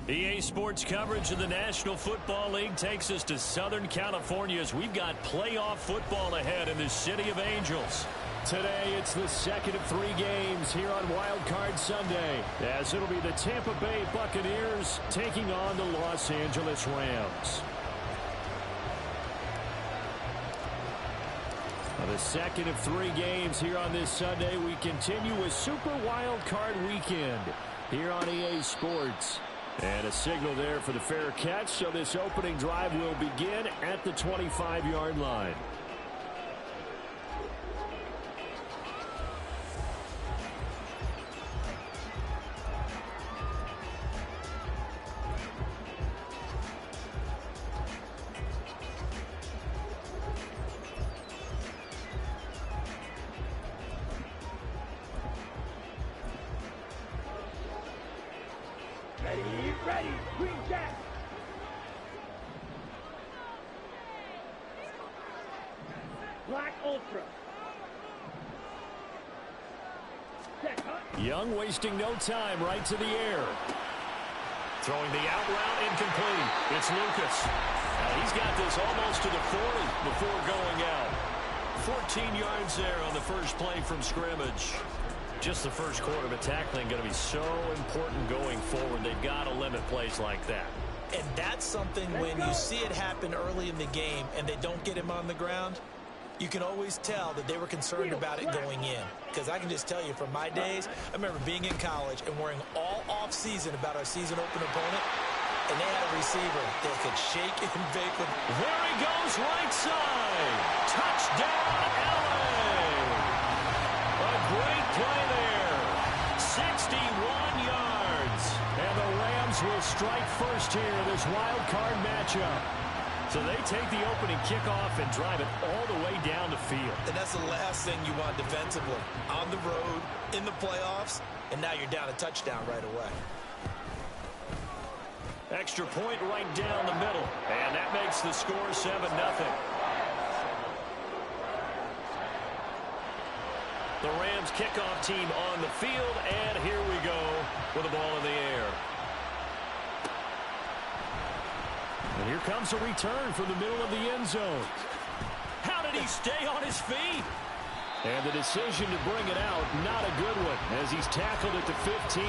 EA Sports coverage of the National Football League takes us to Southern California as we've got playoff football ahead in the City of Angels. Today, it's the second of 3 games here on Wildcard Sunday, as it'll be the Tampa Bay Buccaneers taking on the Los Angeles Rams. Now, the second of 3 games here on this Sunday, we continue with Super Wildcard Weekend here on EA Sports. And a signal there for the fair catch, so this opening drive will begin at the 25-yard line. Ready, green jack. Black ultra. Young wasting no time, right to the air. Throwing the out route, incomplete. It's Lucas. He's got this almost to the 40 before going out. 14 yards there on the first play from scrimmage. Just the first quarter, but tackling going to be so important going forward. They've got to limit plays like that. And that's something when you see it happen early in the game and they don't get him on the ground, you can always tell that they were concerned about it going in. Because I can just tell you from my days, I remember being in college and worrying all off-season about our season open opponent, and they had a receiver that could shake and bake with. There he goes, right side. Touchdown, LA. A great play there. 61 yards. And the Rams will strike first here in this wild card matchup. So they take the opening kickoff and drive it all the way down the field. And that's the last thing you want defensively. On the road, in the playoffs, and now you're down a touchdown right away. Extra point right down the middle. And that makes the score 7-0. The Rams kickoff team on the field, and here we go with the ball in the air. And here comes a return from the middle of the end zone. How did he stay on his feet? And the decision to bring it out, not a good one, as he's tackled at the 15.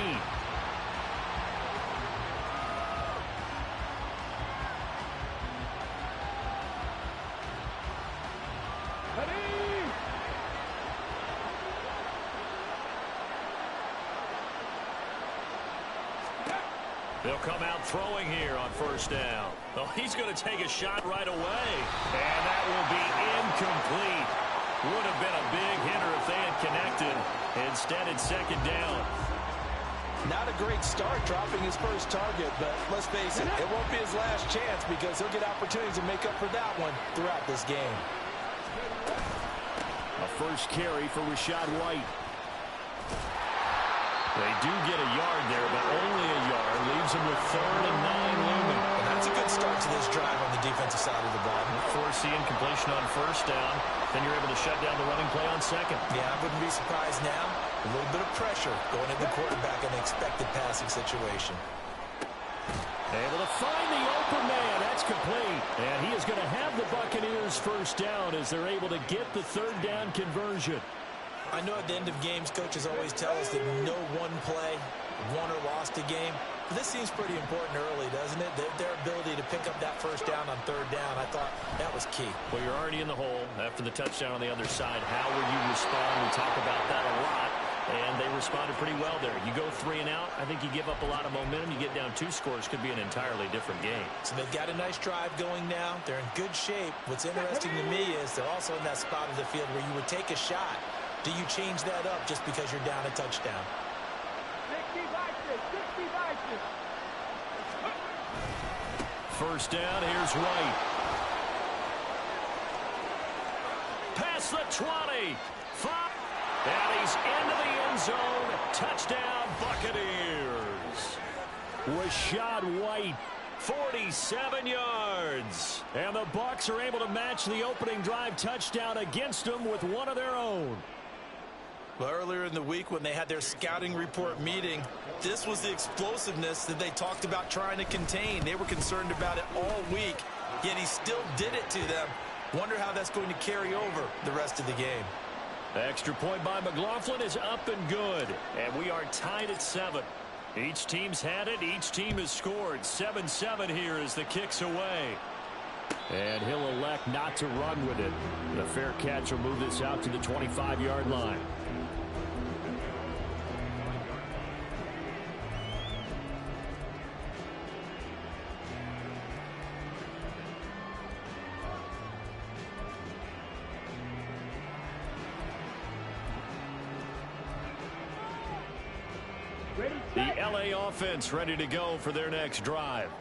They'll come out throwing here on first down. Oh, he's going to take a shot right away. And that will be incomplete. Would have been a big hitter if they had connected. Instead, it's second down. Not a great start dropping his first target, but let's face it, it won't be his last chance because he'll get opportunities to make up for that one throughout this game. A first carry for Rachaad White. They do get a yard there, but only a yard. Leaves them with 3rd and 9 looming. And that's a good start to this drive on the defensive side of the ball. Forcing completion on first down. Then you're able to shut down the running play on second. Yeah, I wouldn't be surprised now. A little bit of pressure going at the quarterback in an expected passing situation. Able to find the open man. That's complete. And he is going to have the Buccaneers first down as they're able to get the 3rd down conversion. I know at the end of games, coaches always tell us that no one play won or lost a game. But this seems pretty important early, doesn't it? Their ability to pick up that first down on 3rd down, I thought that was key. Well, you're already in the hole after the touchdown on the other side. How will you respond? We talk about that a lot, and they responded pretty well there. You go 3 and out, I think you give up a lot of momentum. You get down 2 scores, could be an entirely different game. So they've got a nice drive going now. They're in good shape. What's interesting to me is they're also in that spot of the field where you would take a shot. Do you change that up just because you're down a touchdown? 60 First down, here's White. Past the 20. 5. And he's into the end zone. Touchdown, Buccaneers. Rachaad White, 47 yards. And the Bucs are able to match the opening drive touchdown against them with one of their own. Well, earlier in the week when they had their scouting report meeting, this was the explosiveness that they talked about trying to contain. They were concerned about it all week, yet he still did it to them. Wonder how that's going to carry over the rest of the game. The extra point by McLaughlin is up and good, and we are tied at 7. Each team's had it. Each team has scored. 7-7 here as the kick's away. And he'll elect not to run with it. The fair catch will move this out to the 25-yard line. The LA offense ready to go for their next drive.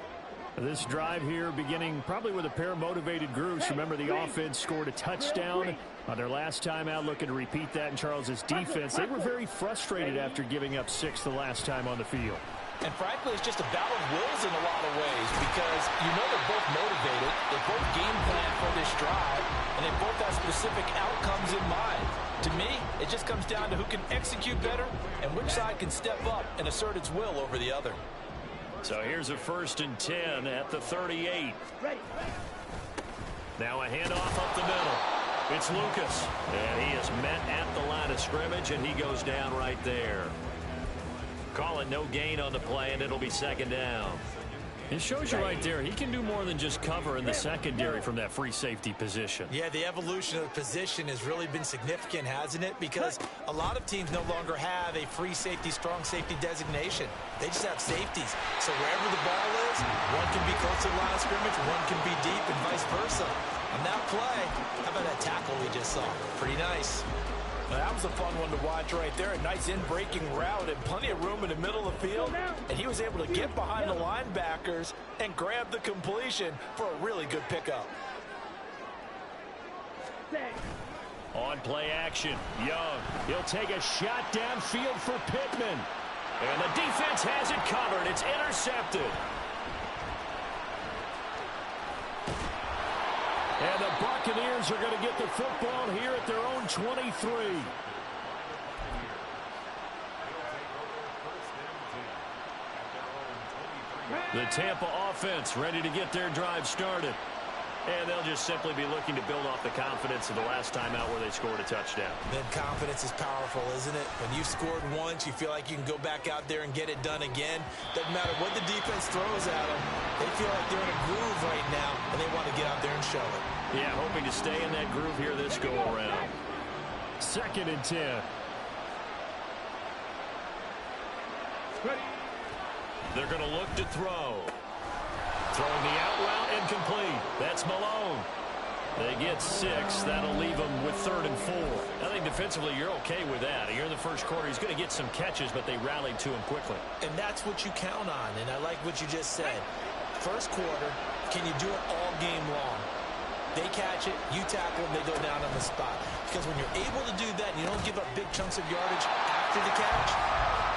This drive here beginning probably with a pair of motivated groups. Remember, the offense scored a touchdown on their last time out, looking to repeat that in Charles's defense. They were very frustrated after giving up 6 the last time on the field. And frankly, it's just a battle of wills in a lot of ways because you know they're both motivated. They both game plan for this drive, and they both have specific outcomes in mind. To me, it just comes down to who can execute better and which side can step up and assert its will over the other. So here's a 1st and 10 at the 38. Now a handoff up the middle. It's Lucas, and he is met at the line of scrimmage, and he goes down right there. Call it no gain on the play, and it'll be 2nd down. It shows you right there, he can do more than just cover in the secondary from that free safety position. Yeah, the evolution of the position has really been significant, hasn't it? Because a lot of teams no longer have a free safety, strong safety designation. They just have safeties. So wherever the ball is, one can be close to the line of scrimmage, one can be deep, and vice versa. On that play, how about that tackle we just saw? Pretty nice. Well, that was a fun one to watch right there. A nice in-breaking route and plenty of room in the middle of the field. And he was able to get behind the linebackers and grab the completion for a really good pickup. On play action, Young. He'll take a shot downfield for Pittman. And the defense has it covered. It's intercepted. And the Buccaneers are going to get the football here at their own 23. The Tampa offense ready to get their drive started. And they'll just simply be looking to build off the confidence of the last time out where they scored a touchdown. Then confidence is powerful, isn't it? When you've scored once, you feel like you can go back out there and get it done again. Doesn't matter what the defense throws at them. They feel like they're in a groove right now, and they want to get out there and show it. Yeah, hoping to stay in that groove here this go-around. 2nd and 10. They're going to look to throw. Throwing the out route incomplete. That's Malone. They get 6. That'll leave them with 3rd and 4. I think defensively you're okay with that. Here in the first quarter, he's going to get some catches, but they rallied to him quickly. And that's what you count on, and I like what you just said. First quarter, can you do it all game long? They catch it, you tackle them, they go down on the spot. Because when you're able to do that and you don't give up big chunks of yardage after the catch,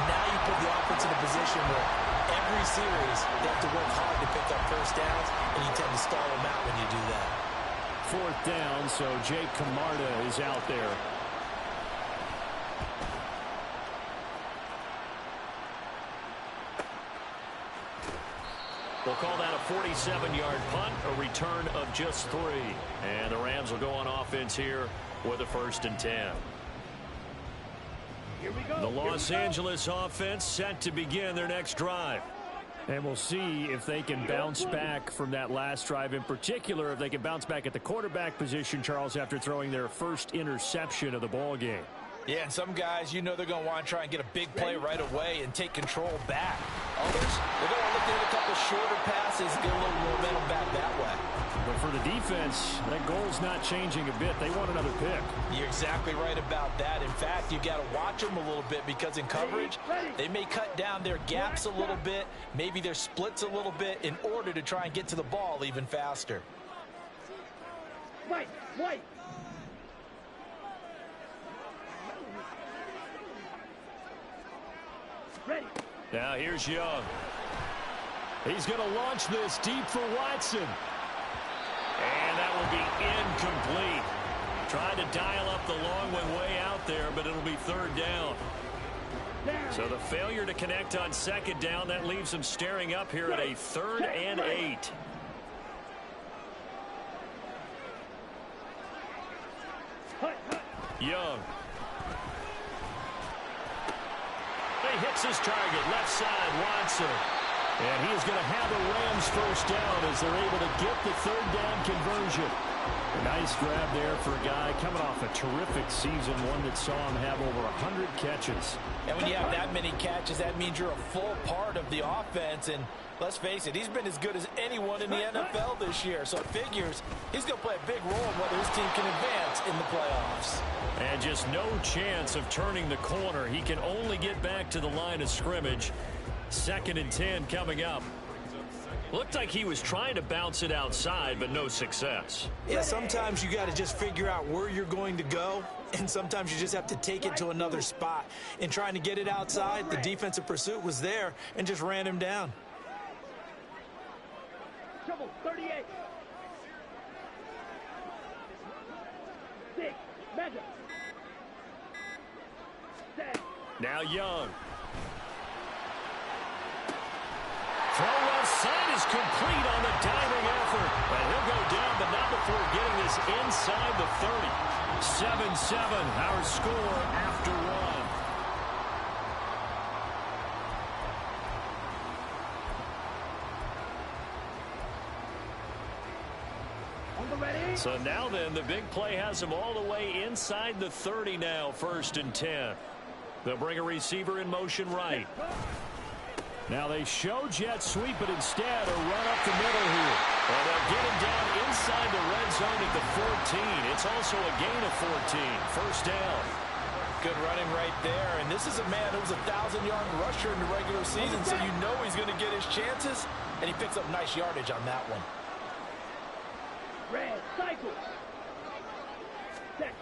now you put the offense in a position where every series they have to work hard to pick up first downs, and you tend to stall them out when you do that. 4th down, so Jake Camarda is out there. We'll call that a 47-yard punt, a return of just 3. And the Rams will go on offense here with a 1st and 10. Here we go. The Los Angeles offense set to begin their next drive. And we'll see if they can bounce back from that last drive, in particular, if they can bounce back at the quarterback position, Charles, after throwing their first interception of the ball game. Yeah, and some guys, you know they're going to want to try and get a big play right away and take control back. Others, they're going to look at a couple shorter passes, get a little momentum back that way. But for the defense, that goal's not changing a bit. They want another pick. You're exactly right about that. In fact, you got to watch them a little bit because in coverage, they may cut down their gaps a little bit, maybe their splits a little bit in order to try and get to the ball even faster. White. Ready. Now here's Young. He's going to launch this deep for Watson. And that will be incomplete. Tried to dial up the long one way out there, but it'll be third down. So the failure to connect on second down, that leaves them staring up here at a 3rd and 8. Young. He hits his target, left side, Watson. And he is going to have the Rams first down as they're able to get the 3rd down conversion. A nice grab there for a guy coming off a terrific season, one that saw him have over 100 catches. And when you have that many catches, that means you're a full part of the offense. And let's face it, he's been as good as anyone in the NFL this year. So it figures he's going to play a big role in whether his team can advance in the playoffs. And just no chance of turning the corner. He can only get back to the line of scrimmage. 2nd and 10 coming up. Looked like he was trying to bounce it outside, but no success. Yeah, sometimes you got to just figure out where you're going to go, and sometimes you just have to take it to another spot. In trying to get it outside, the defensive pursuit was there and just ran him down. Trouble, 38. 6, measure. 7. Now Young. Throw left side is complete on the diving effort. And he'll go down, but not before getting this inside the 30. 7-7, our score after 1. On the ready. So now then, the big play has him all the way inside the 30 now, 1st and 10. They'll bring a receiver in motion right. Now they show jet sweep, but instead a run up the middle here. And they'll get him down inside the red zone at the 14. It's also a gain of 14. First down. Good running right there. And this is a man who was a 1,000-yard rusher in the regular season, so you know he's going to get his chances. And he picks up nice yardage on that one. Red, cycle. Set,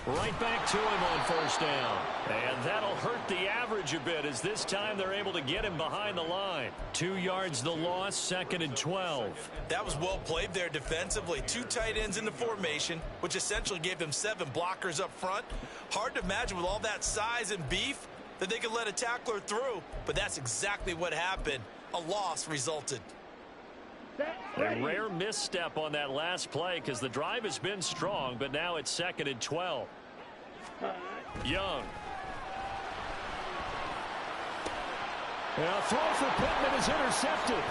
Right back to him on first down. And that'll hurt the average a bit as this time they're able to get him behind the line. 2 yards the loss, 2nd and 12. That was well played there defensively. 2 tight ends in the formation, which essentially gave them 7 blockers up front. Hard to imagine with all that size and beef that they could let a tackler through, but that's exactly what happened. A loss resulted. A rare misstep on that last play because the drive has been strong, but now it's 2nd and 12. Young. And a throw for Pittman is intercepted.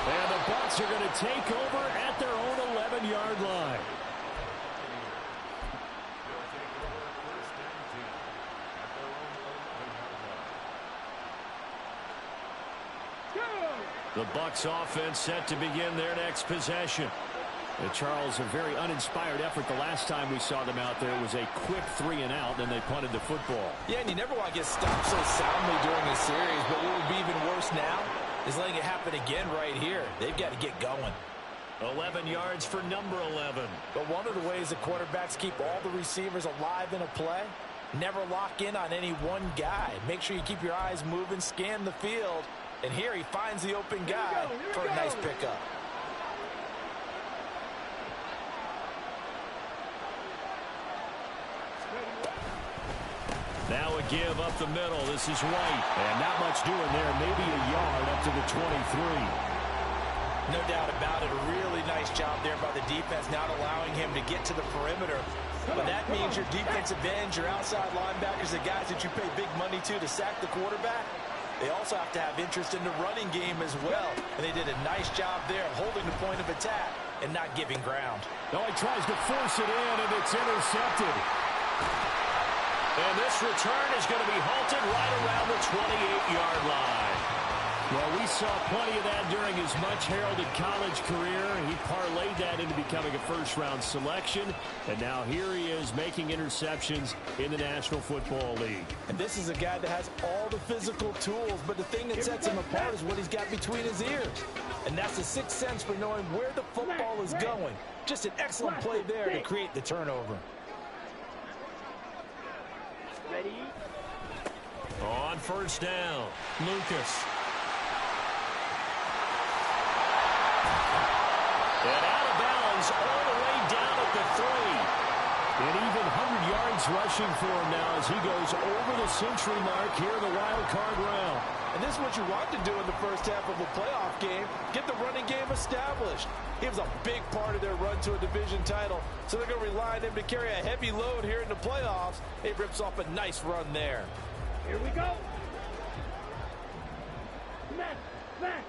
And the Bucs are going to take over at their own 11-yard line. The Bucs offense set to begin their next possession. Charles, a very uninspired effort the last time we saw them out there. It was a quick 3 and out, and they punted the football. Yeah, and you never want to get stopped so soundly during a series, but what would be even worse now is letting it happen again right here. They've got to get going. 11 yards for number 11. But one of the ways that quarterbacks keep all the receivers alive in a play, never lock in on any one guy. Make sure you keep your eyes moving, scan the field, and here he finds the open guy for a nice pickup. Now a give up the middle. This is White. And not much doing there. Maybe a yard up to the 23. No doubt about it. A really nice job there by the defense, not allowing him to get to the perimeter. But that means your defensive ends, your outside linebackers, the guys that you pay big money to sack the quarterback, they also have to have interest in the running game as well. And they did a nice job there holding the point of attack and not giving ground. No, he tries to force it in, and it's intercepted. And this return is going to be halted right around the 28-yard line. Well, we saw plenty of that during his much-heralded college career. He parlayed that into becoming a first-round selection. And now here he is making interceptions in the National Football League. And this is a guy that has all the physical tools, but the thing that sets him apart is what he's got between his ears. And that's the sixth sense for knowing where the football is going. Just an excellent play there to create the turnover. Ready? On first down, Lucas. And out of bounds all the way down 3. An even 100 yards rushing for him now as he goes over the century mark here in the wild card round. And this is what you want to do in the first half of a playoff game. Get the running game established. He was a big part of their run to a division title, so they're going to rely on him to carry a heavy load here in the playoffs. He rips off a nice run there. Here we go. Smash, smash.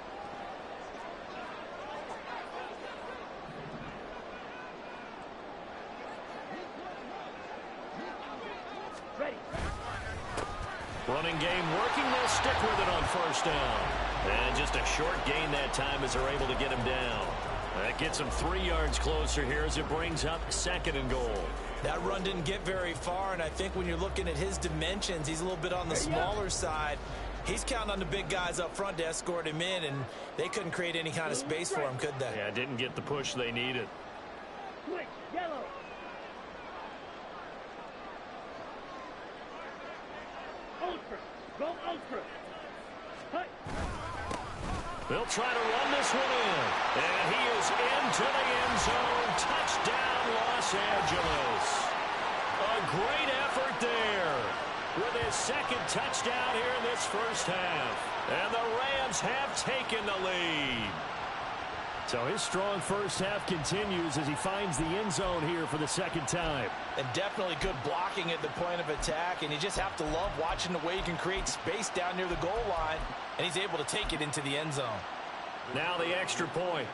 Ready. Running game working. They'll stick with it on first down. And just a short gain that time as they're able to get him down. That gets him 3 yards closer here as it brings up 2nd and goal. That run didn't get very far, and I think when you're looking at his dimensions, he's a little bit on the smaller side. He's counting on the big guys up front to escort him in, and they couldn't create any kind of space for him, could they? Yeah, didn't get the push they needed. Switch, yellow. Ultra. Go ultra. Hut. They'll try to run this one in. And he is into the end zone. Touchdown, Los Angeles. A great effort there with his 2nd touchdown here in this first half. And the Rams have taken the lead. So his strong first half continues as he finds the end zone here for the 2nd time. And definitely good blocking at the point of attack, and you just have to love watching the way he can create space down near the goal line, and he's able to take it into the end zone. Now the extra point.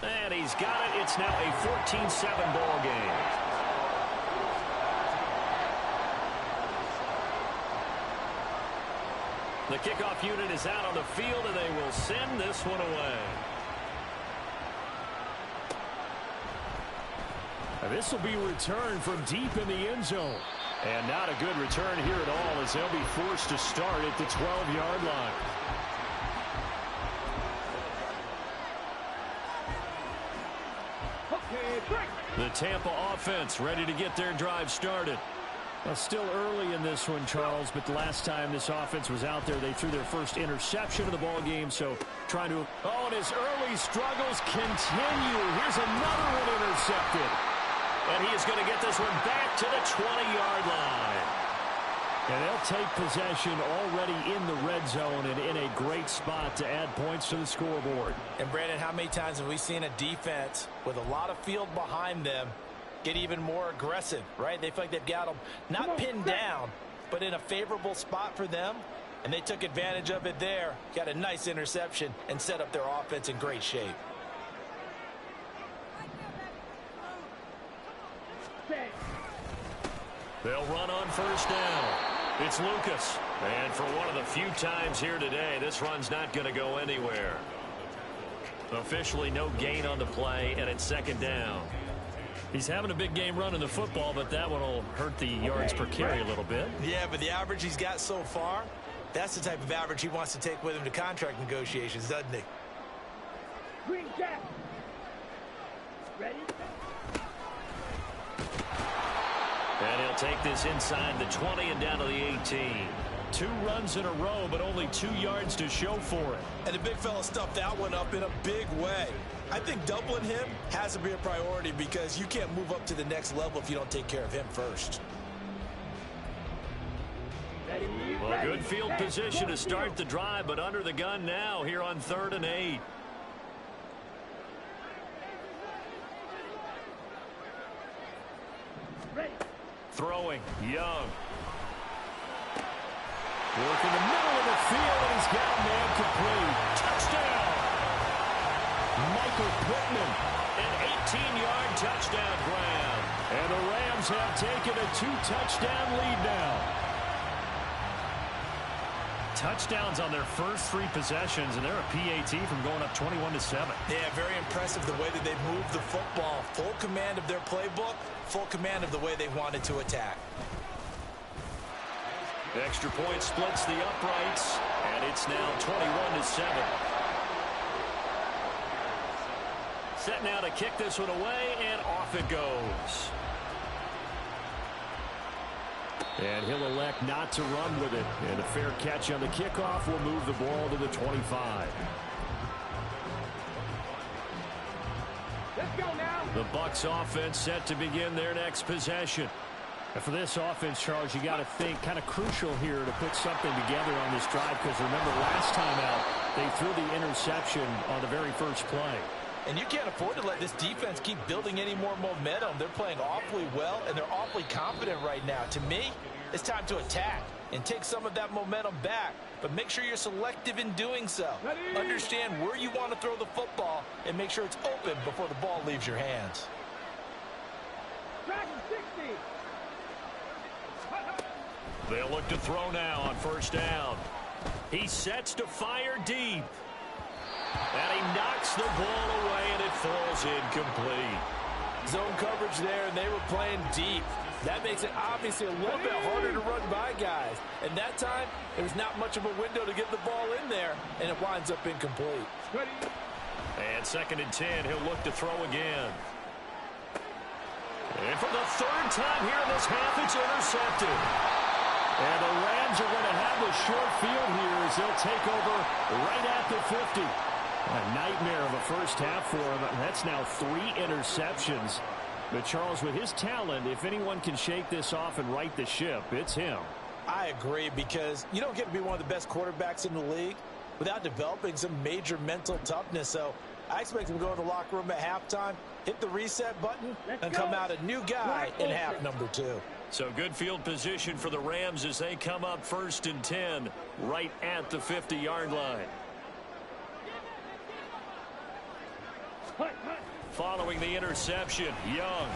And he's got it. It's now a 14-7 ball game. The kickoff unit is out on the field, and they will send this one away. And this will be returned from deep in the end zone. And not a good return here at all as they'll be forced to start at the 12-yard line. Okay, break. The Tampa offense ready to get their drive started. Well, still early in this one, Charles, but the last time this offense was out there, they threw their first interception of the ball game, so trying to... Oh, and his early struggles continue. Here's another one intercepted. And he is going to get this one back to the 20-yard line. And they'll take possession already in the red zone and in a great spot to add points to the scoreboard. And, Brandon, how many times have we seen a defense with a lot of field behind them get even more aggressive, right? They feel like they've got them not pinned down, but in a favorable spot for them, and they took advantage of it there, got a nice interception, and set up their offense in great shape. They'll run on first down. It's Lucas. And for one of the few times here today, this run's not going to go anywhere. Officially no gain on the play, and it's 2nd down. He's having a big game running the football, but that one will hurt the yards per carry a little bit. Yeah, but the average he's got so far, that's the type of average he wants to take with him to contract negotiations, doesn't he? Green jack. Ready? And he'll take this inside the 20 and down to the 18. 2 runs in a row, but only 2 yards to show for it. And the big fella stuffed that one up in a big way. I think doubling him has to be a priority because you can't move up to the next level if you don't take care of him first. Well, good field position to start the drive, but under the gun now here on 3rd and 8. Ready. Throwing, Young. Work in the middle of the field, and he's got a man complete. Touchdown! Michael Pittman, an 18-yard touchdown grab. And the Rams have taken a 2-touchdown lead now. Touchdowns on their first 3 possessions, and they're a PAT from going up 21-7. Yeah, very impressive the way that they've moved the football. Full command of their playbook, full command of the way they wanted to attack. Extra point splits the uprights, and it's now 21-7. Set now to kick this one away, and off it goes. And he'll elect not to run with it. And a fair catch on the kickoff will move the ball to the 25. The Bucs offense set to begin their next possession. And for this offense, Charles, you got to think kind of crucial here to put something together on this drive, because remember last time out they threw the interception on the very first play. And you can't afford to let this defense keep building any more momentum. They're playing awfully well, and they're awfully confident right now. To me, it's time to attack and take some of that momentum back. But make sure you're selective in doing so. Understand where you want to throw the football and make sure it's open before the ball leaves your hands. They'll look to throw now on first down. He sets to fire deep. And he knocks the ball away, and it falls incomplete. Zone coverage there, and they were playing deep. That makes it obviously a little bit harder to run by guys. And that time, there was not much of a window to get the ball in there, and it winds up incomplete. And 2nd and 10, he'll look to throw again. And for the 3rd time here in this half, it's intercepted. And the Rams are going to have a short field here as they'll take over right at the 50. A nightmare of a first half for him. That's now 3 interceptions. But Charles, with his talent, if anyone can shake this off and right the ship, it's him. I agree, because you don't get to be one of the best quarterbacks in the league without developing some major mental toughness. So I expect him to go in the locker room at halftime, hit the reset button, and come out a new guy in half number 2. So good field position for the Rams as they come up 1st and 10 right at the 50-yard line. Following the interception, Young.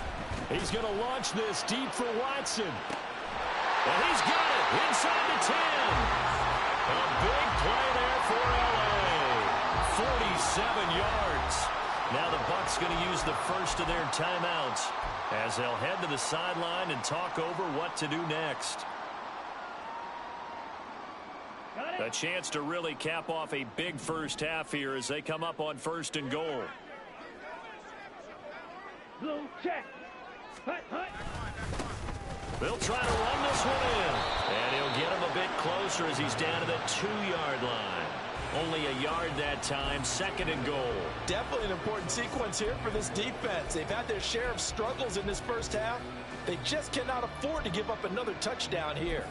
He's going to launch this deep for Watson. And he's got it inside the 10. A big play there for L.A. 47 yards. Now the Bucs going to use the first of their timeouts as they'll head to the sideline and talk over what to do next. A chance to really cap off a big first half here as they come up on 1st and goal. Blue check. Hut, hut. They'll try to run this one in. And he'll get him a bit closer as he's down to the 2-yard line. Only a yard that time, 2nd and goal. Definitely an important sequence here for this defense. They've had their share of struggles in this first half. They just cannot afford to give up another touchdown here.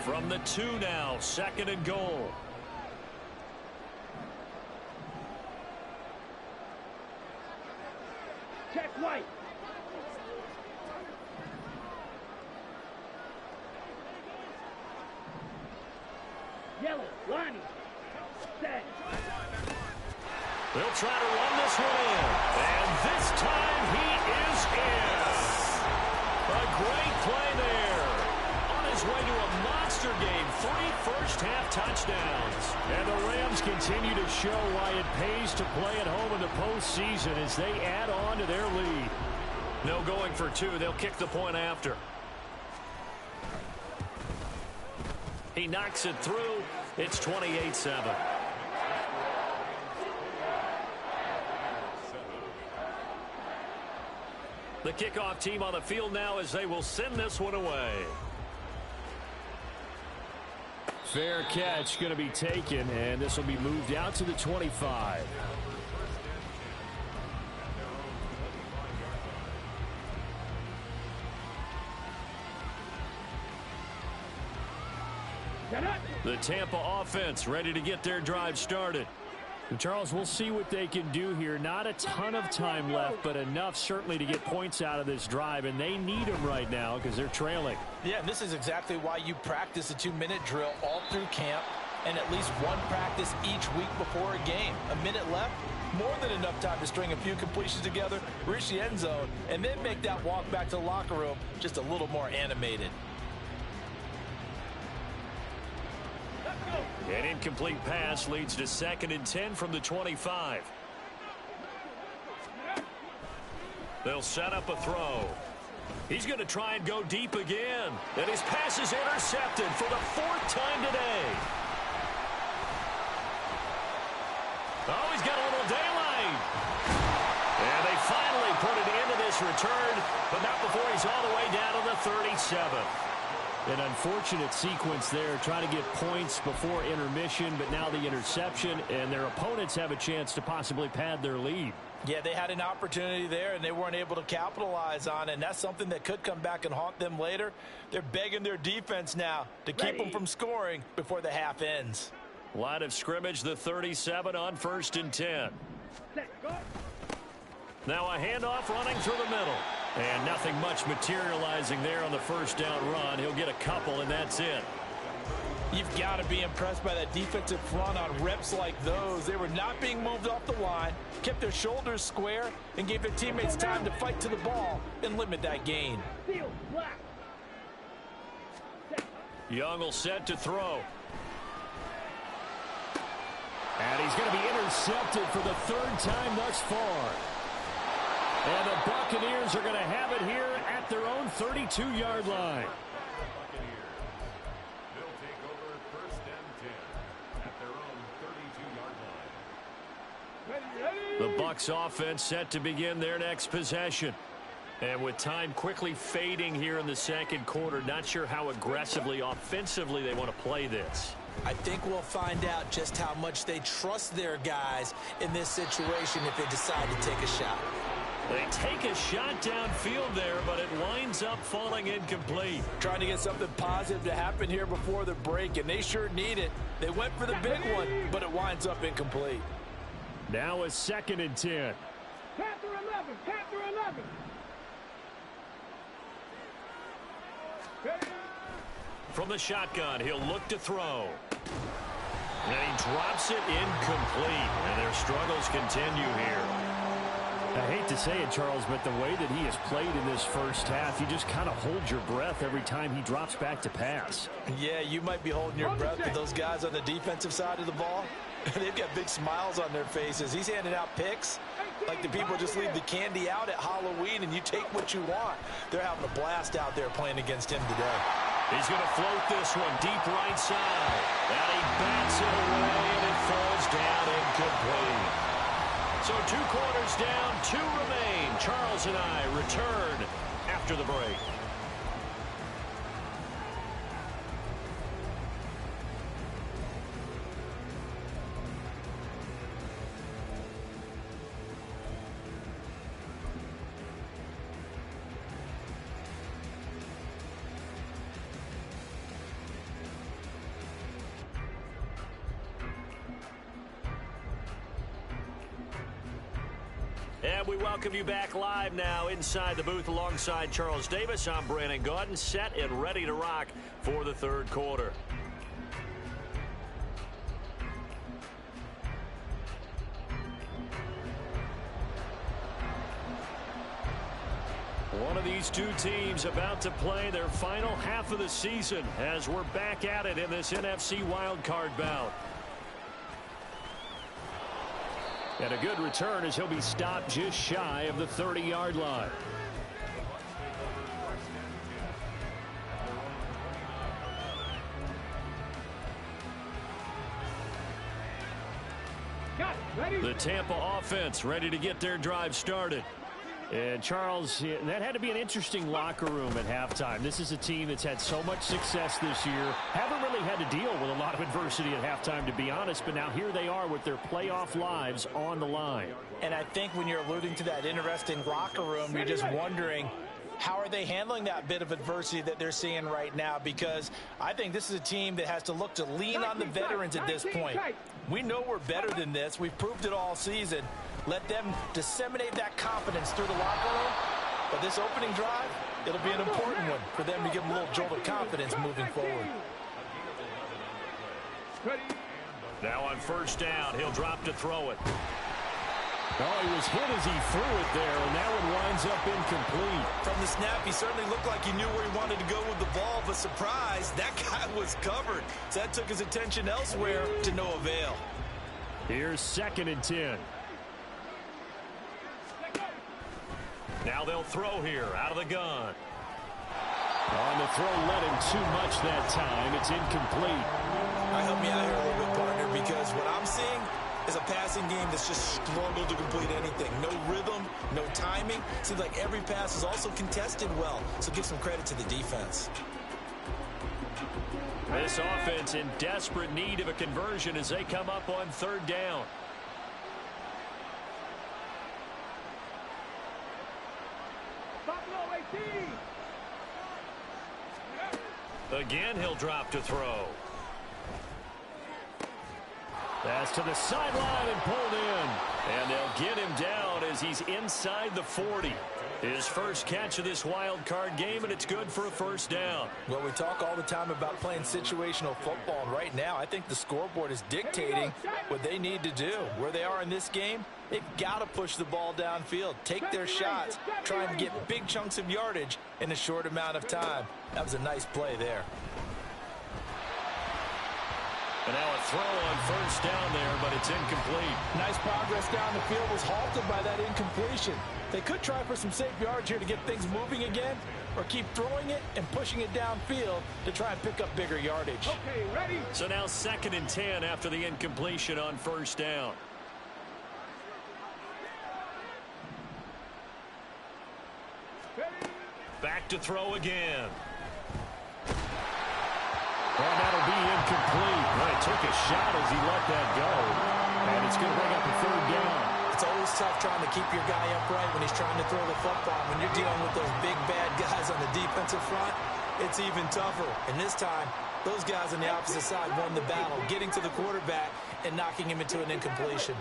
From the 2 now, 2nd and goal. Check White. Yellow, Lonnie. Set. They'll try to run this one in. And this time he is in. A great play there. On his way to a monster game. 3 first-half touchdowns. And the Rams continue to show why it pays to play at home in the postseason as they add on to their lead. No going for 2. They'll kick the point after. He knocks it through. It's 28-7. The kickoff team on the field now as they will send this one away. Fair catch going to be taken, and this will be moved out to the 25. The Tampa offense ready to get their drive started. And Charles, we'll see what they can do here. Not a ton of time left, but enough certainly to get points out of this drive, and they need them right now because they're trailing. Yeah, and this is exactly why you practice a 2-minute drill all through camp and at least one practice each week before a game. A minute left, more than enough time to string a few completions together, reach the end zone, and then make that walk back to the locker room just a little more animated. An incomplete pass leads to 2nd and 10 from the 25. They'll set up a throw. He's going to try and go deep again. And his pass is intercepted for the 4th time today. Oh, he's got a little daylight. And they finally put it into this return, but not before he's all the way down to the 37. An unfortunate sequence there, trying to get points before intermission, but now the interception, and their opponents have a chance to possibly pad their lead. Yeah, they had an opportunity there, and they weren't able to capitalize on it, and that's something that could come back and haunt them later. They're begging their defense now to keep them from scoring before the half ends. Line of scrimmage, the 37 on 1st and 10. Now a handoff running through the middle. And nothing much materializing there on the first down run. He'll get a couple, and that's it. You've got to be impressed by that defensive front on reps like those. They were not being moved off the line, kept their shoulders square, and gave their teammates time to fight to the ball and limit that gain. Young will set to throw. And he's going to be intercepted for the 3rd time thus far. And the Buccaneers are going to have it here at their own 32-yard line. The Bucs offense set to begin their next possession. And with time quickly fading here in the 2nd quarter, not sure how aggressively, offensively they want to play this. I think we'll find out just how much they trust their guys in this situation if they decide to take a shot. They take a shot downfield there, but it winds up falling incomplete. Trying to get something positive to happen here before the break, and they sure need it. They went for the big one, but it winds up incomplete. Now a 2nd and 10. Panther 11, Panther 11. From the shotgun, he'll look to throw. And he drops it incomplete. And their struggles continue here. I hate to say it, Charles, but the way that he has played in this first half, you just kind of hold your breath every time he drops back to pass. Yeah, you might be holding your breath, but those guys on the defensive side of the ball, they've got big smiles on their faces. He's handing out picks like the people just leave the candy out at Halloween and you take what you want. They're having a blast out there playing against him today. He's going to float this one deep right side. And he bats it away, and it falls down incomplete. So 2 quarters down, 2 remain. Charles and I return after the break. And we welcome you back live now inside the booth alongside Charles Davis. I'm Brandon Gaudin, set and ready to rock for the 3rd quarter. One of these 2 teams about to play their final half of the season as we're back at it in this NFC wildcard bout. And a good return as he'll be stopped just shy of the 30-yard line. The Tampa offense ready to get their drive started. And Charles, that had to be an interesting locker room at halftime. This is a team that's had so much success this year. Haven't really had to deal with a lot of adversity at halftime, to be honest. But now here they are with their playoff lives on the line. And I think when you're alluding to that interesting locker room, you're just wondering, how are they handling that bit of adversity that they're seeing right now? Because I think this is a team that has to look to lean on the veterans at this point. We know we're better than this. We've proved it all season. Let them disseminate that confidence through the locker room. But this opening drive, it'll be an important one for them to give them a little jolt of confidence moving forward. Now on 1st down, he'll drop to throw it. Oh, he was hit as he threw it there, and that one winds up incomplete. From the snap, he certainly looked like he knew where he wanted to go with the ball, but surprise, that guy was covered. So that took his attention elsewhere to no avail. Here's 2nd and 10. Now they'll throw here out of the gun. On the throw, led him too much that time. It's incomplete. Help me out here a little bit, partner, because what I'm seeing is a passing game that's just struggled to complete anything. No rhythm, no timing. Seems like every pass is also contested well, so give some credit to the defense. This offense in desperate need of a conversion as they come up on 3rd down. Again, he'll drop to throw. Pass to the sideline and pulled in. And they'll get him down as he's inside the 40. His first catch of this wild card game, and it's good for a first down. Well, we talk all the time about playing situational football, and right now I think the scoreboard is dictating what they need to do. Where they are in this game, they've got to push the ball downfield, take their shots, try and get big chunks of yardage in a short amount of time. That was a nice play there. And now a throw on first down there, but it's incomplete. Nice progress down the field was halted by that incompletion. They could try for some safe yards here to get things moving again, or keep throwing it and pushing it downfield to try and pick up bigger yardage. Okay, ready? So now 2nd and 10 after the incompletion on first down. Back to throw again. And that'll be incomplete. Well, he took a shot as he let that go. And it's going to bring up a 3rd down. It's always tough trying to keep your guy upright when he's trying to throw the football. When you're dealing with those big, bad guys on the defensive front, it's even tougher. And this time, those guys on the opposite side won the battle, getting to the quarterback and knocking him into an incompletion.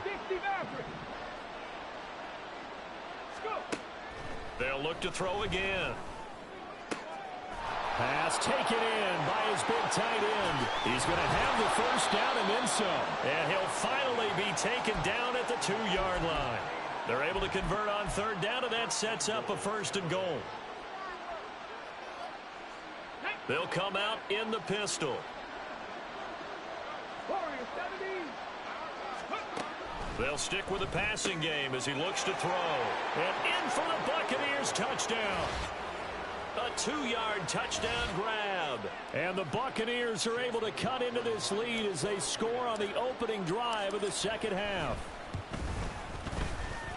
They'll look to throw again. Pass taken in by his big tight end. He's going to have the first down and then some. And he'll finally be taken down at the 2-yard line. They're able to convert on 3rd down, and that sets up a 1st and goal. They'll come out in the pistol. They'll stick with the passing game as he looks to throw. And in for the Buccaneers touchdown. A 2-yard touchdown grab. And the Buccaneers are able to cut into this lead as they score on the opening drive of the second half.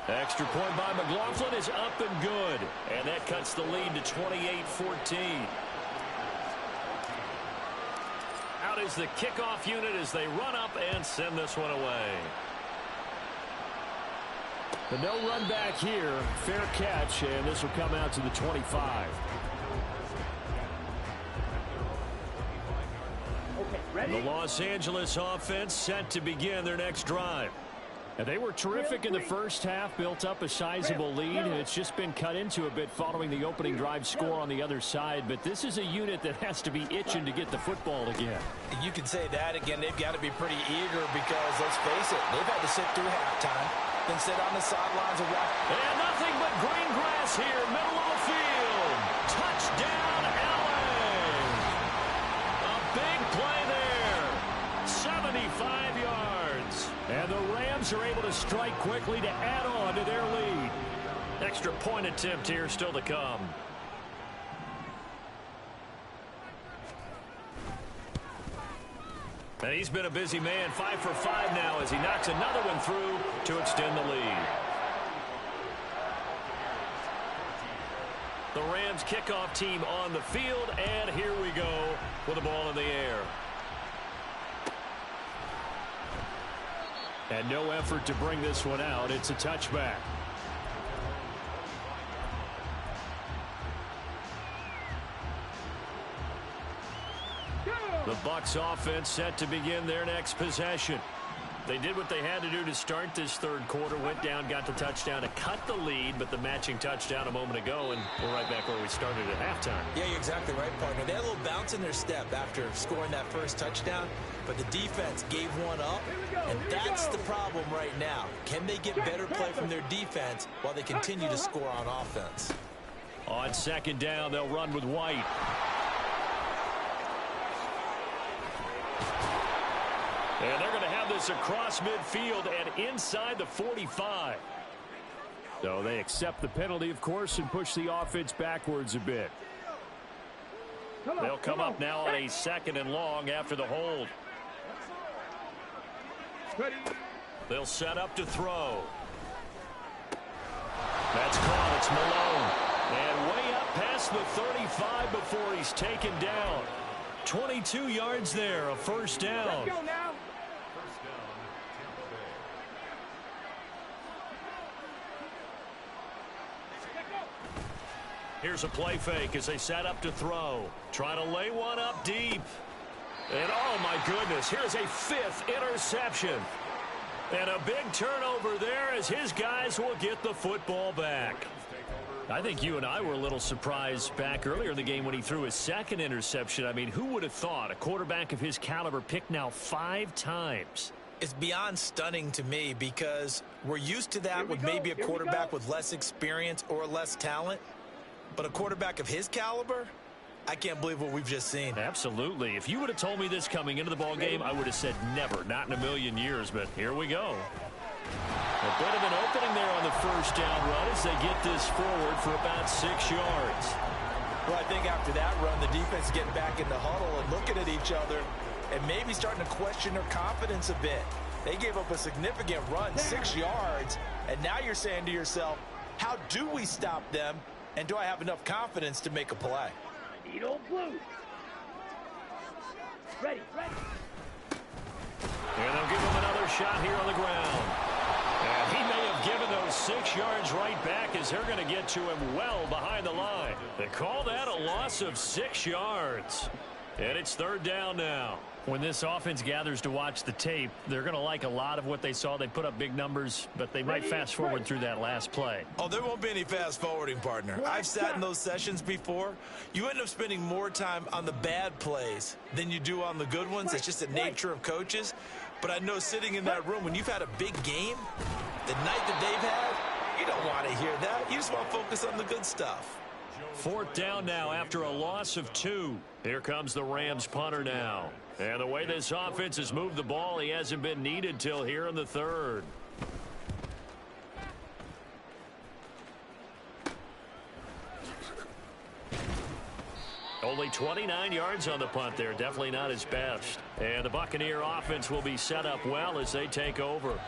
Extra point by McLaughlin is up and good. And that cuts the lead to 28-14. Out is the kickoff unit as they run up and send this one away. The no run back here. Fair catch, and this will come out to the 25. And the Los Angeles offense set to begin their next drive. And they were terrific in the first half, built up a sizable lead, and it's just been cut into a bit following the opening drive score on the other side. But this is a unit that has to be itching to get the football again. You can say that again. They've got to be pretty eager because, let's face it, they've had to sit through halftime, then sit on the sidelines and watch. And nothing but green grass here, middle of the field. Touchdown, LA. A big play there. 75 yards. And the Rams are able to strike quickly to add on to their lead. Extra point attempt here still to come. And he's been a busy man, 5 for 5 now as he knocks another one through to extend the lead. The Rams kickoff team on the field, and here we go with the ball in the air. And no effort to bring this one out. It's a touchback. The Bucs offense set to begin their next possession. They did what they had to do to start this third quarter, went down, got the touchdown to cut the lead, but the matching touchdown a moment ago, and we're right back where we started at halftime. Yeah, you're exactly right, partner. They had a little bounce in their step after scoring that first touchdown, but the defense gave one up, and that's the problem right now. Can they get better play from their defense while they continue to score on offense? On second down, they'll run with White. And they're going to have this across midfield and inside the 45. So they accept the penalty, of course, and push the offense backwards a bit. They'll come up now on a 2nd and long after the hold. They'll set up to throw. That's caught. It's Malone. And way up past the 35 before he's taken down. 22 yards there, a first down. Let's go now. Here's a play fake as they set up to throw. Trying to lay one up deep. And, oh, my goodness, here's a 5th interception. And a big turnover there as his guys will get the football back. I think you and I were a little surprised back earlier in the game when he threw his 2nd interception. I mean, who would have thought a quarterback of his caliber picked now 5 times? It's beyond stunning to me because we're used to that with maybe a quarterback with less experience or less talent. But a quarterback of his caliber, I can't believe what we've just seen. Absolutely. If you would have told me this coming into the ball game, I would have said never, not in a million years. But here we go. A bit of an opening there on the first down run as they get this forward for about 6 yards. Well, I think after that run, the defense is getting back in the huddle and looking at each other and maybe starting to question their confidence a bit. They gave up a significant run, 6 yards, and now you're saying to yourself, how do we stop them, and do I have enough confidence to make a play? Needle blue. Ready. And they'll give him another shot here on the ground. And he may have given those 6 yards right back as they're going to get to him well behind the line. They call that a loss of 6 yards. And it's 3rd down now. When this offense gathers to watch the tape, they're going to like a lot of what they saw. They put up big numbers, but they might fast forward through that last play. Oh, there won't be any fast forwarding, partner. I've sat in those sessions before. You end up spending more time on the bad plays than you do on the good ones. It's just the nature of coaches. But I know sitting in that room, when you've had a big game, the night that they've had, you don't want to hear that. You just want to focus on the good stuff. 4th down now after a loss of 2. Here comes the Rams punter now. And the way this offense has moved the ball, he hasn't been needed till here in the 3rd. Only 29 yards on the punt there. Definitely not his best. And the Buccaneer offense will be set up well as they take over.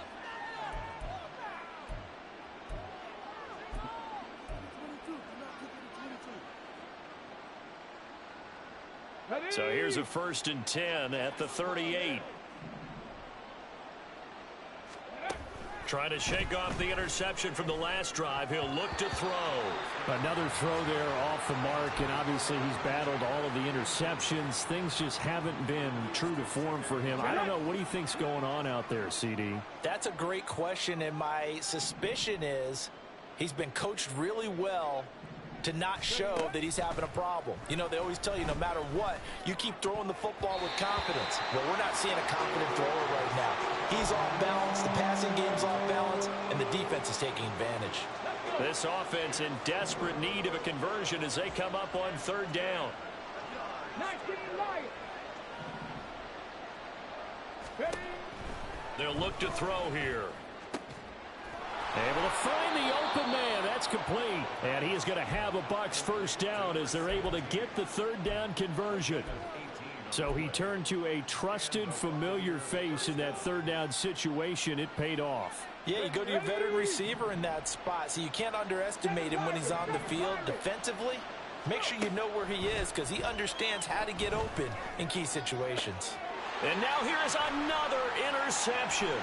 So here's a 1st and 10 at the 38. Trying to shake off the interception from the last drive. He'll look to throw. Another throw there off the mark, and obviously he's battled all of the interceptions. Things just haven't been true to form for him. I don't know. What do you think's going on out there, CD? That's a great question, and my suspicion is he's been coached really well to not show that he's having a problem. You know, they always tell you no matter what, you keep throwing the football with confidence. Well, we're not seeing a confident thrower right now. He's off balance, the passing game's off balance, and the defense is taking advantage. This offense in desperate need of a conversion as they come up on 3rd down. They'll look to throw here. Able to find the open man. That's complete. And he is going to have a Bucs 1st down as they're able to get the 3rd down conversion. So he turned to a trusted, familiar face in that 3rd down situation. It paid off. Yeah, you go to your veteran receiver in that spot, so you can't underestimate him when he's on the field defensively. Make sure you know where he is because he understands how to get open in key situations. And now here is another interception.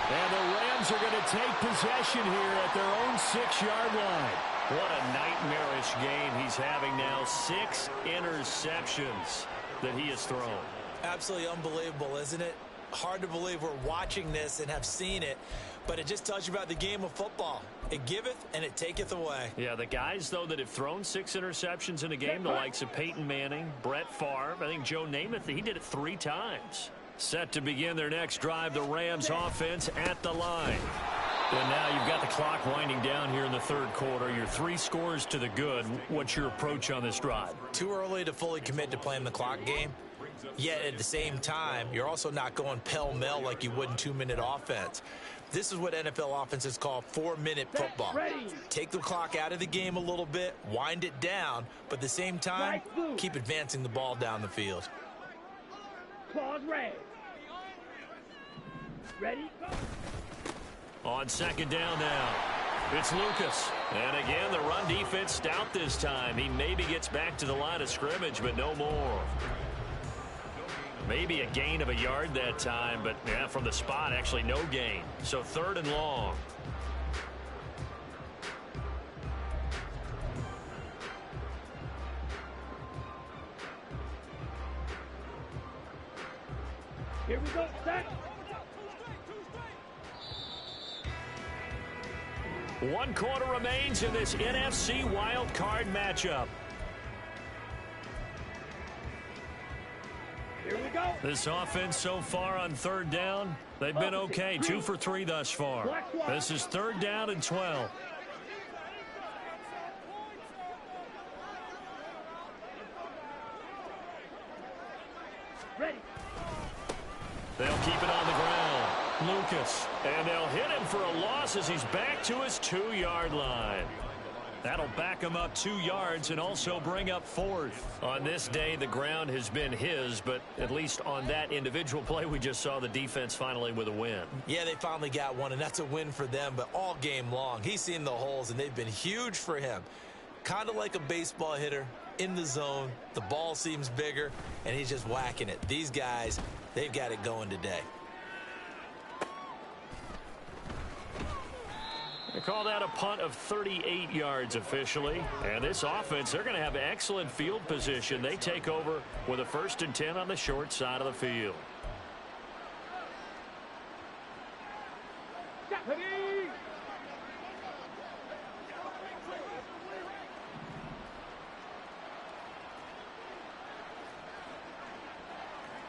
And the Rams are going to take possession here at their own 6-yard line. What a nightmarish game he's having now. 6 interceptions that he has thrown. Absolutely unbelievable, isn't it? Hard to believe we're watching this and have seen it, but it just tells you about the game of football. It giveth and it taketh away. Yeah, the guys, though, that have thrown 6 interceptions in a game, the likes of Peyton Manning, Brett Favre, I think Joe Namath, he did it 3 times. Set to begin their next drive, the Rams offense at the line. And now you've got the clock winding down here in the 3rd quarter. Your 3 scores to the good. What's your approach on this drive? Too early to fully commit to playing the clock game. Yet at the same time, you're also not going pell-mell like you would in 2-minute offense. This is what NFL offenses call 4-minute football. Take the clock out of the game a little bit, wind it down, but at the same time, keep advancing the ball down the field. Claws red. Ready? Go. On 2nd down now, it's Lucas. And again, the run defense stout this time. He maybe gets back to the line of scrimmage, but no more. Maybe a gain of a yard that time, but yeah, from the spot, actually no gain. So 3rd and long. Here we go, set. One quarter remains in this NFC wildcard matchup. Here we go. This offense so far on third down, they've been okay. 2 for 3 thus far. This is 3rd down and 12. Ready. They'll keep it on the ground. Lucas. And they'll hit him for a loss as he's back to his 2-yard line. That'll back him up 2 yards and also bring up 4th. On this day, the ground has been his, but at least on that individual play, we just saw the defense finally with a win. Yeah, they finally got one, and that's a win for them, but all game long, he's seen the holes, and they've been huge for him. Kind of like a baseball hitter in the zone. The ball seems bigger, and he's just whacking it. These guys, they've got it going today. They call that a punt of 38 yards officially. And this offense, they're going to have excellent field position. They take over with a 1st and 10 on the short side of the field. Ready.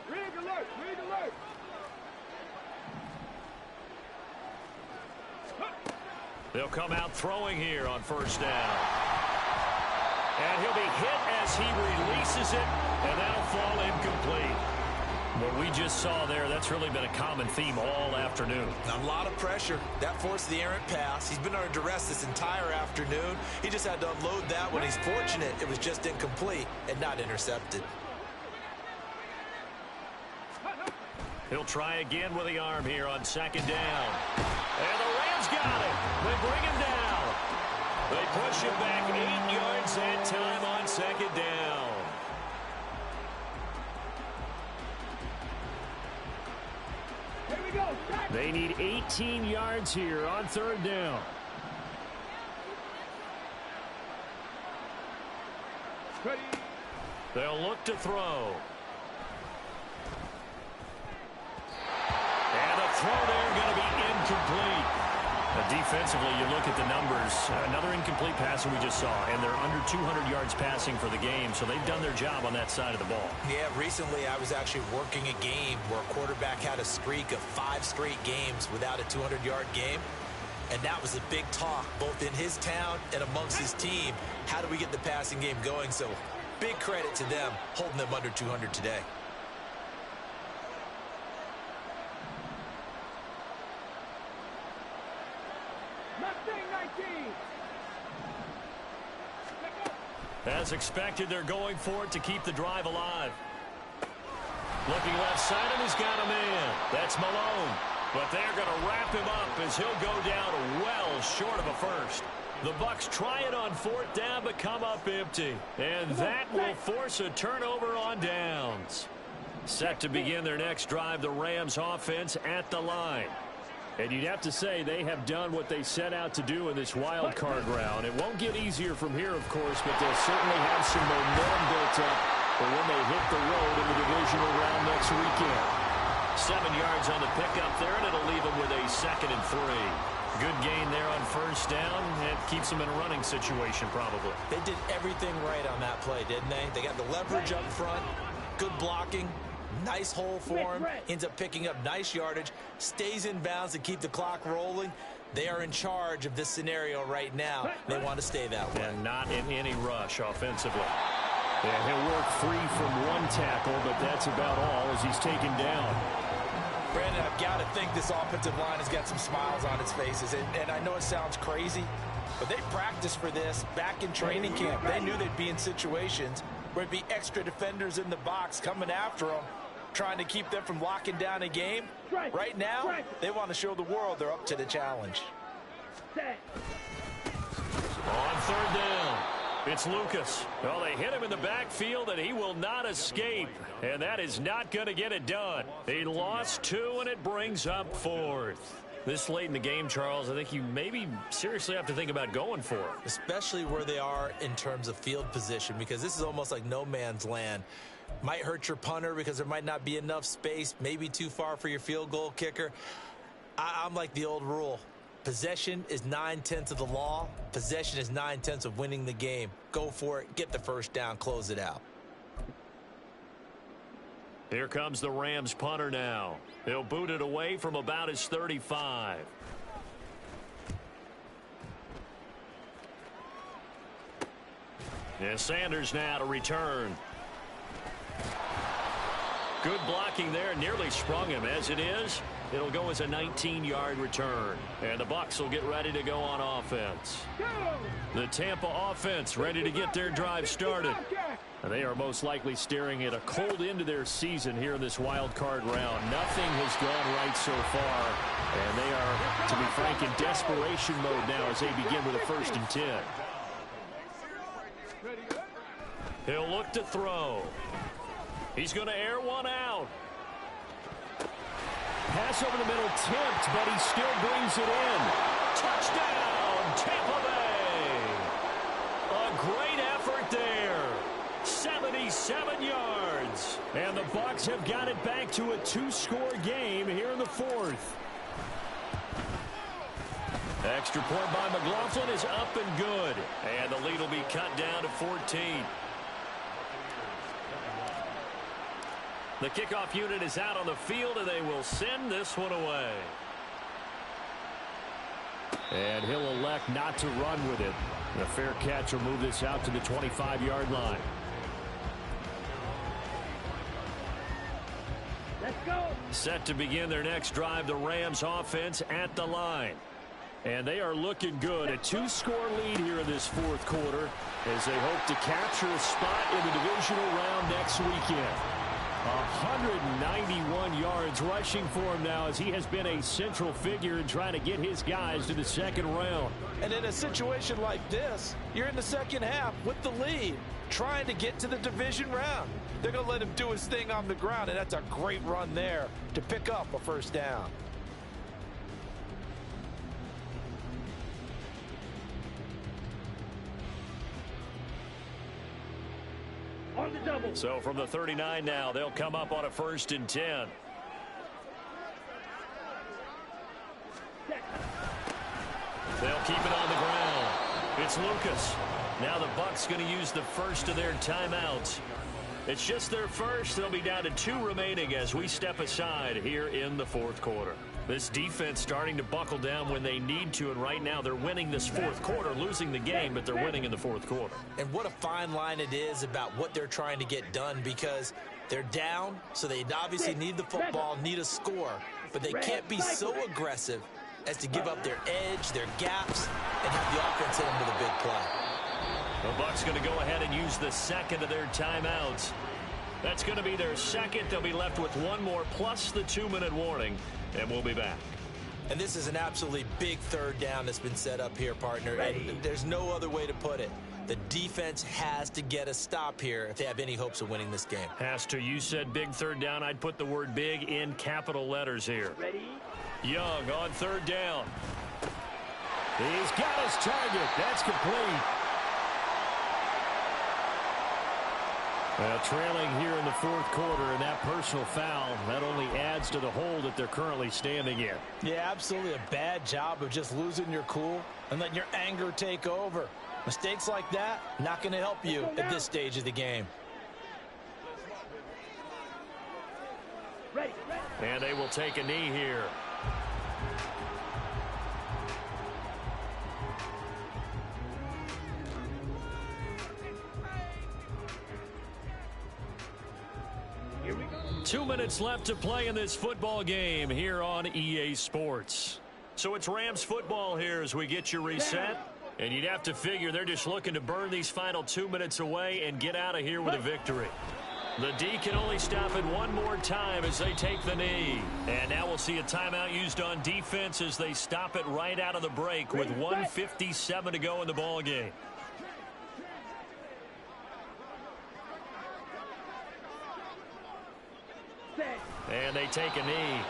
Rig alert, rig alert. They'll come out throwing here on 1st down. And he'll be hit as he releases it, and that'll fall incomplete. What we just saw there, that's really been a common theme all afternoon. A lot of pressure. That forced the errant pass. He's been under duress this entire afternoon. He just had to unload that one. He's fortunate it was just incomplete and not intercepted. He'll try again with the arm here on 2nd down. And the Rams got it. They bring him down. They push him back 8 yards that time on 2nd down. Here we go, set. They need 18 yards here on 3rd down. Ready. They'll look to throw. And the throw there going to be incomplete. Defensively, you look at the numbers. Another incomplete pass that we just saw, and they're under 200 yards passing for the game, so they've done their job on that side of the ball. Yeah, recently I was actually working a game where a quarterback had a streak of 5 straight games without a 200-yard game, and that was a big talk both in his town and amongst his team. How do we get the passing game going? So big credit to them holding them under 200 today. As expected, they're going for it to keep the drive alive. Looking left side, and he's got a man. That's Malone. But they're going to wrap him up as he'll go down well short of a first. The Bucs try it on 4th down, but come up empty. And that will force a turnover on downs. Set to begin their next drive, the Rams offense at the line. And you'd have to say they have done what they set out to do in this wild card round. It won't get easier from here, of course, but they'll certainly have some momentum built up for when they hit the road in the divisional round next weekend. 7 yards on the pickup there, and it'll leave them with a 2nd and 3. Good gain there on 1st down, and keeps them in a running situation probably. They did everything right on that play, didn't they? They got the leverage up front, good blocking. Nice hole for him. Ends up picking up nice yardage. Stays in bounds to keep the clock rolling. They are in charge of this scenario right now. They want to stay that way. And not in any rush offensively. And he'll work free from one tackle, but that's about all as he's taken down. Brandon, I've got to think this offensive line has got some smiles on its faces. And I know it sounds crazy, but they practiced for this back in training camp. They knew they'd be in situations where it'd be extra defenders in the box coming after them, trying to keep them from locking down a game. Right now, they want to show the world they're up to the challenge. On 3rd down, it's Lucas. Well, they hit him in the backfield, and he will not escape. And that is not going to get it done. He lost 2, and it brings up 4th. This late in the game, Charles, I think you maybe seriously have to think about going for it. Especially where they are in terms of field position, because this is almost like no man's land. Might hurt your punter because there might not be enough space, maybe too far for your field goal kicker. I'm like the old rule. Possession is 9/10 of the law. Possession is 9/10 of winning the game. Go for it. Get the first down. Close it out. Here comes the Rams punter now. He'll boot it away from about his 35. And Sanders now to return. Good blocking there. Nearly sprung him. As it is, it'll go as a 19-yard return. And the Bucs will get ready to go on offense. The Tampa offense ready to get their drive started. And they are most likely staring at a cold end to their season here in this wild card round. Nothing has gone right so far. And they are, to be frank, in desperation mode now as they begin with a 1st and 10. He'll look to throw. He's going to air one out. Pass over the middle tipped, but he still brings it in. Touchdown, Tampa Bay. A great effort there. 77 yards. And the Bucs have got it back to a 2-score game here in the 4th. Extra point by McLaughlin is up and good. And the lead will be cut down to 14. The kickoff unit is out on the field, and they will send this one away. And he'll elect not to run with it. A fair catch will move this out to the 25-yard line. Let's go. Set to begin their next drive, the Rams offense at the line. And they are looking good. A 2-score lead here in this 4th quarter as they hope to capture a spot in the divisional round next weekend. 191 yards rushing for him now as he has been a central figure in trying to get his guys to the 2nd round. And in a situation like this, you're in the 2nd half with the lead, trying to get to the division round. They're going to let him do his thing on the ground, and that's a great run there to pick up a 1st down. On the double. So from the 39 now, they'll come up on a 1st and 10. They'll keep it on the ground. It's Lucas. Now the Bucs going to use the first of their timeouts. It's just their first. They'll be down to 2 remaining as we step aside here in the 4th quarter. This defense starting to buckle down when they need to, and right now they're winning this 4th quarter, losing the game, but they're winning in the 4th quarter. And what a fine line it is about what they're trying to get done, because they're down, so they obviously need the football, need a score, but they can't be so aggressive as to give up their edge, their gaps, and have the offense hit them with a big play. The Bucs going to go ahead and use the 2nd of their timeouts. That's going to be their 2nd. They'll be left with 1 more plus the 2-minute warning, and we'll be back. And this is an absolutely big 3rd down that's been set up here, partner, and there's no other way to put it. The defense has to get a stop here if they have any hopes of winning this game. Has to. You said big 3rd down. I'd put the word big in capital letters here. Ready? Young on 3rd down. He's got his target. That's complete. Well, trailing here in the 4th quarter, and that personal foul, that only adds to the hole that they're currently standing in. Yeah, absolutely a bad job of just losing your cool and letting your anger take over. Mistakes like that, not going to help you at this stage of the game. Ready. And they will take a knee here. Here we go. 2 minutes left to play in this football game here on EA Sports. So it's Rams football here as we get you reset. And you'd have to figure they're just looking to burn these final 2 minutes away and get out of here with a victory. The D can only stop it one more time as they take the knee. And now we'll see a timeout used on defense as they stop it right out of the break with 1:57 to go in the ball game. And they take a knee.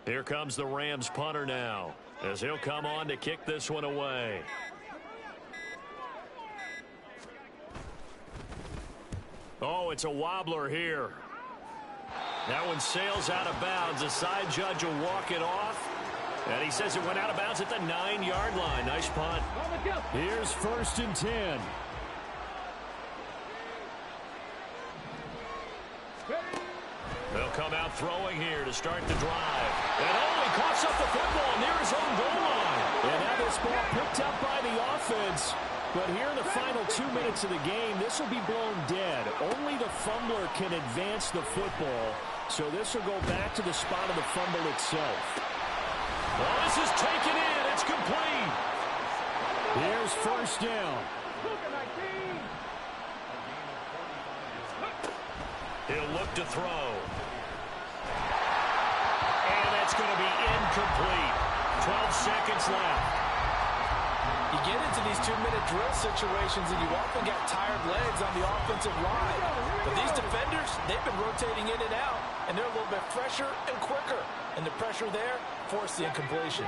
Here comes the Rams punter now, as he'll come on to kick this one away. Oh, it's a wobbler here. That one sails out of bounds. The side judge will walk it off. And he says it went out of bounds at the 9-yard line. Nice punt. Here's 1st and 10. They'll come out throwing here to start the drive. And he coughs up the football near his own goal line. And now this ball picked up by the offense. But here in the final 2 minutes of the game, this will be blown dead. Only the fumbler can advance the football. So this will go back to the spot of the fumble itself. Well, this is taken in. It's complete. Here's 1st down. He'll look to throw. And that's going to be incomplete. 12 seconds left. You get into these 2-minute drill situations and you often got tired legs on the offensive line. But these defenders, they've been rotating in and out, and they're a little bit fresher and quicker. And the pressure there forced the incompletion.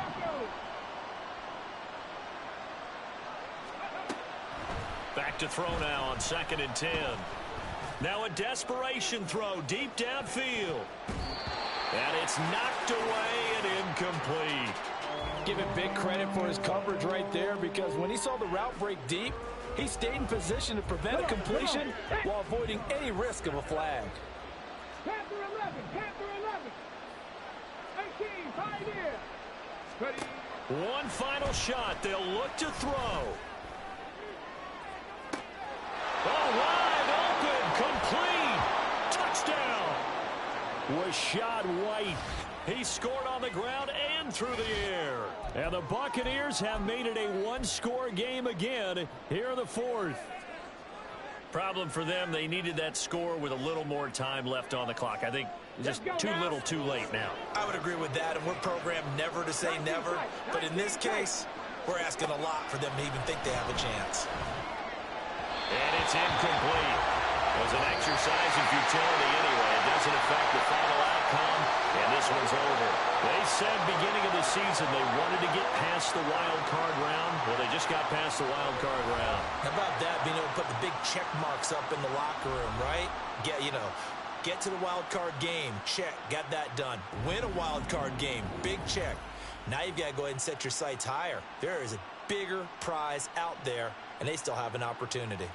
Back to throw now on 2nd and 10. Now a desperation throw deep downfield. And it's knocked away and incomplete. Give him big credit for his coverage right there, because when he saw the route break deep, he stayed in position to prevent a completion while avoiding any risk of a flag. Panther 11, Panther 11. 18, 5 here. Ready. One final shot. They'll look to throw. Oh, wide open, complete. Touchdown. Was shot white. He scored on the ground and through the air. And the Buccaneers have made it a one-score game again here in the 4th. Problem for them, they needed that score with a little more time left on the clock. I think just too little too late now. I would agree with that, and we're programmed never to say never. But in this case, we're asking a lot for them to even think they have a chance. And it's incomplete. It was an exercise in futility anyway. It doesn't affect the final outcome, and this one's over. They said beginning of the season they wanted to get past the wild card round. Well, they just got past the wild card round. How about that, being able to put the big check marks up in the locker room, right? Get to the wild card game, check, got that done. Win a wild card game, big check. Now you've got to go ahead and set your sights higher. There is a bigger prize out there, and they still have an opportunity.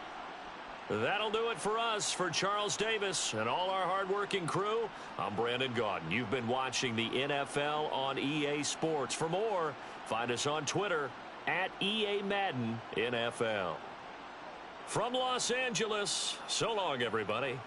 That'll do it for us. For Charles Davis and all our hardworking crew, I'm Brandon Gaudin. You've been watching the NFL on EA Sports. For more, find us on Twitter at EA Madden NFL. From Los Angeles, so long, everybody.